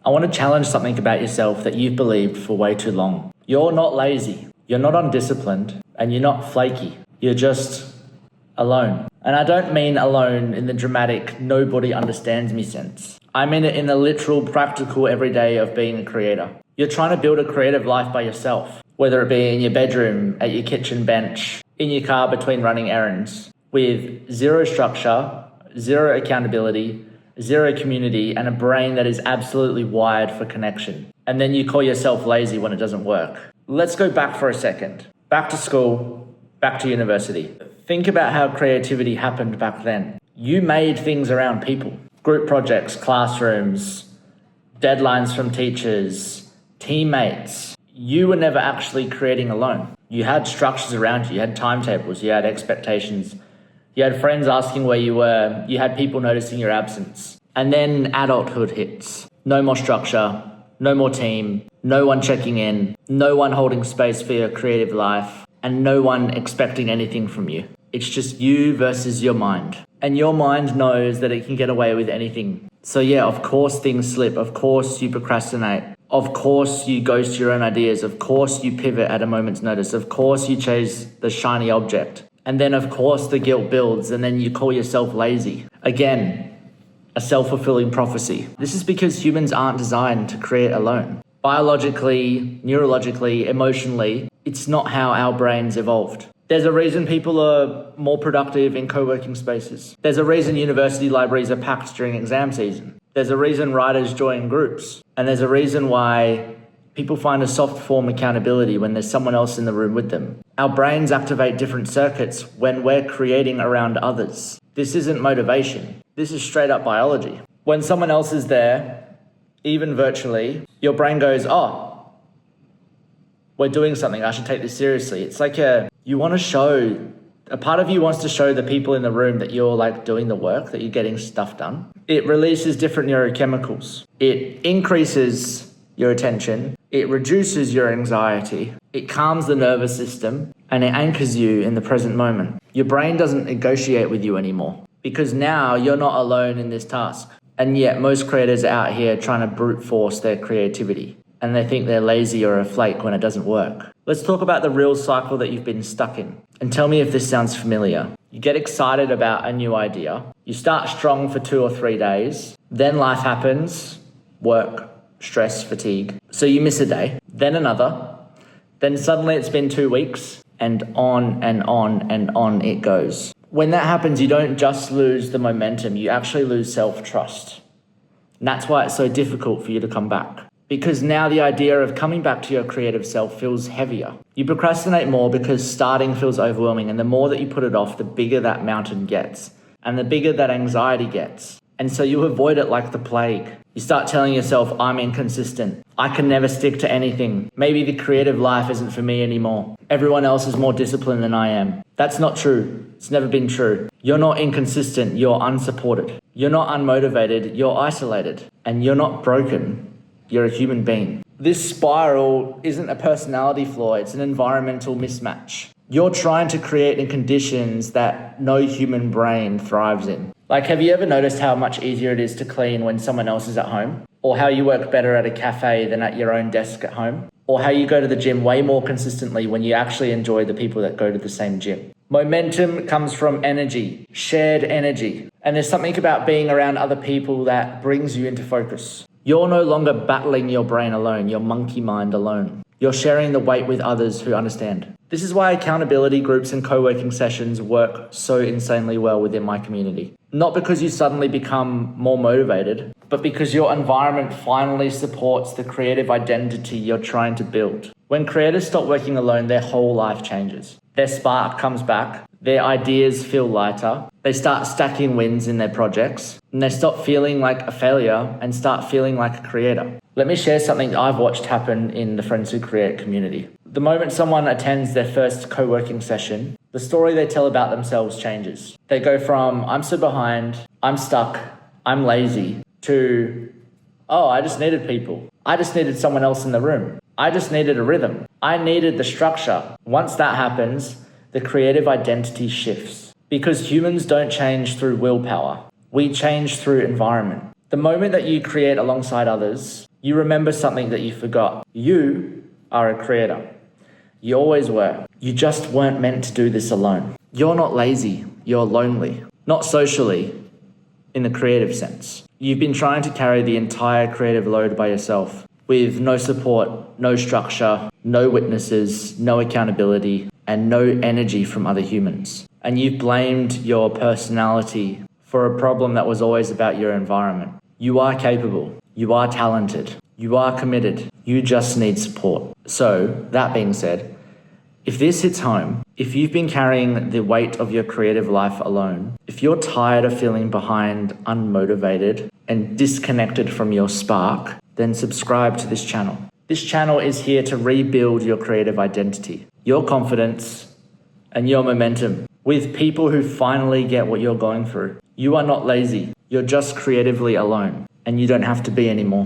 I want to challenge something about yourself that you've believed for way too long. You're not lazy, you're not undisciplined, and you're not flaky. You're just alone. And I don't mean alone in the dramatic, nobody understands me sense. I mean it in the literal, practical, everyday of being a creator. You're trying to build a creative life by yourself, whether it be in your bedroom, at your kitchen bench, in your car between running errands, with zero structure, zero accountability, zero community, and a brain that is absolutely wired for connection. And then you call yourself lazy when it doesn't work. Let's go back for a second. Back to school, back to university. Think about how creativity happened back then. You made things around people. Group projects, classrooms, deadlines from teachers, teammates. You were never actually creating alone. You had structures around you. You had timetables. You had expectations. You had friends asking where you were. You had people noticing your absence. And then adulthood hits. No more structure, no more team, no one checking in, no one holding space for your creative life, and no one expecting anything from you. It's just you versus your mind. And your mind knows that it can get away with anything. So yeah, of course things slip. Of course you procrastinate. Of course you ghost your own ideas. Of course you pivot at a moment's notice. Of course you chase the shiny object. And then of course the guilt builds and then you call yourself lazy. Again, a self-fulfilling prophecy. This is because humans aren't designed to create alone. Biologically, neurologically, emotionally, it's not how our brains evolved. There's a reason people are more productive in co-working spaces. There's a reason university libraries are packed during exam season. There's a reason writers join groups. And there's a reason why people find a soft form accountability when there's someone else in the room with them. Our brains activate different circuits when we're creating around others. This isn't motivation. This is straight up biology. When someone else is there, even virtually, your brain goes, oh, we're doing something. I should take this seriously. It's like a part of you wants to show the people in the room that you're like doing the work, that you're getting stuff done. It releases different neurochemicals. It increases your attention. It reduces your anxiety. It calms the nervous system and it anchors you in the present moment. Your brain doesn't negotiate with you anymore because now you're not alone in this task. And yet most creators are out here trying to brute force their creativity and they think they're lazy or a flake when it doesn't work. Let's talk about the real cycle that you've been stuck in and tell me if this sounds familiar. You get excited about a new idea. You start strong for 2 or 3 days. Then life happens, work, stress, fatigue. So you miss a day, then another. Then suddenly it's been 2 weeks and on and on and on it goes. When that happens, you don't just lose the momentum, you actually lose self-trust. And that's why it's so difficult for you to come back. Because now the idea of coming back to your creative self feels heavier. You procrastinate more because starting feels overwhelming, and the more that you put it off, the bigger that mountain gets, and the bigger that anxiety gets. And so you avoid it like the plague. You start telling yourself, I'm inconsistent. I can never stick to anything. Maybe the creative life isn't for me anymore. Everyone else is more disciplined than I am. That's not true. It's never been true. You're not inconsistent. You're unsupported. You're not unmotivated. You're isolated. And you're not broken. You're a human being. This spiral isn't a personality flaw. It's an environmental mismatch. You're trying to create in conditions that no human brain thrives in. Like, have you ever noticed how much easier it is to clean when someone else is at home? Or how you work better at a cafe than at your own desk at home? Or how you go to the gym way more consistently when you actually enjoy the people that go to the same gym? Momentum comes from energy, shared energy. And there's something about being around other people that brings you into focus. You're no longer battling your brain alone, your monkey mind alone. You're sharing the weight with others who understand. This is why accountability groups and co-working sessions work so insanely well within my community. Not because you suddenly become more motivated, but because your environment finally supports the creative identity you're trying to build. When creators stop working alone, their whole life changes. Their spark comes back, their ideas feel lighter, they start stacking wins in their projects, and they stop feeling like a failure and start feeling like a creator. Let me share something I've watched happen in the Friends Who Create community. The moment someone attends their first co-working session, the story they tell about themselves changes. They go from, I'm so behind, I'm stuck, I'm lazy, to, oh, I just needed people. I just needed someone else in the room. I just needed a rhythm. I needed the structure. Once that happens, the creative identity shifts. Because humans don't change through willpower. We change through environment. The moment that you create alongside others, You remember something that you forgot. You are a creator. You always were. You just weren't meant to do this alone. You're not lazy. You're lonely. Not socially, in the creative sense. You've been trying to carry the entire creative load by yourself, with no support, no structure, no witnesses, no accountability, and no energy from other humans. And you've blamed your personality for a problem that was always about your environment. You are capable. You are talented. You are committed. You just need support. So, that being said, if this hits home, if you've been carrying the weight of your creative life alone, if you're tired of feeling behind, unmotivated, and disconnected from your spark, then subscribe to this channel. This channel is here to rebuild your creative identity, your confidence, and your momentum with people who finally get what you're going through. You are not lazy. You're just creatively alone, and you don't have to be anymore.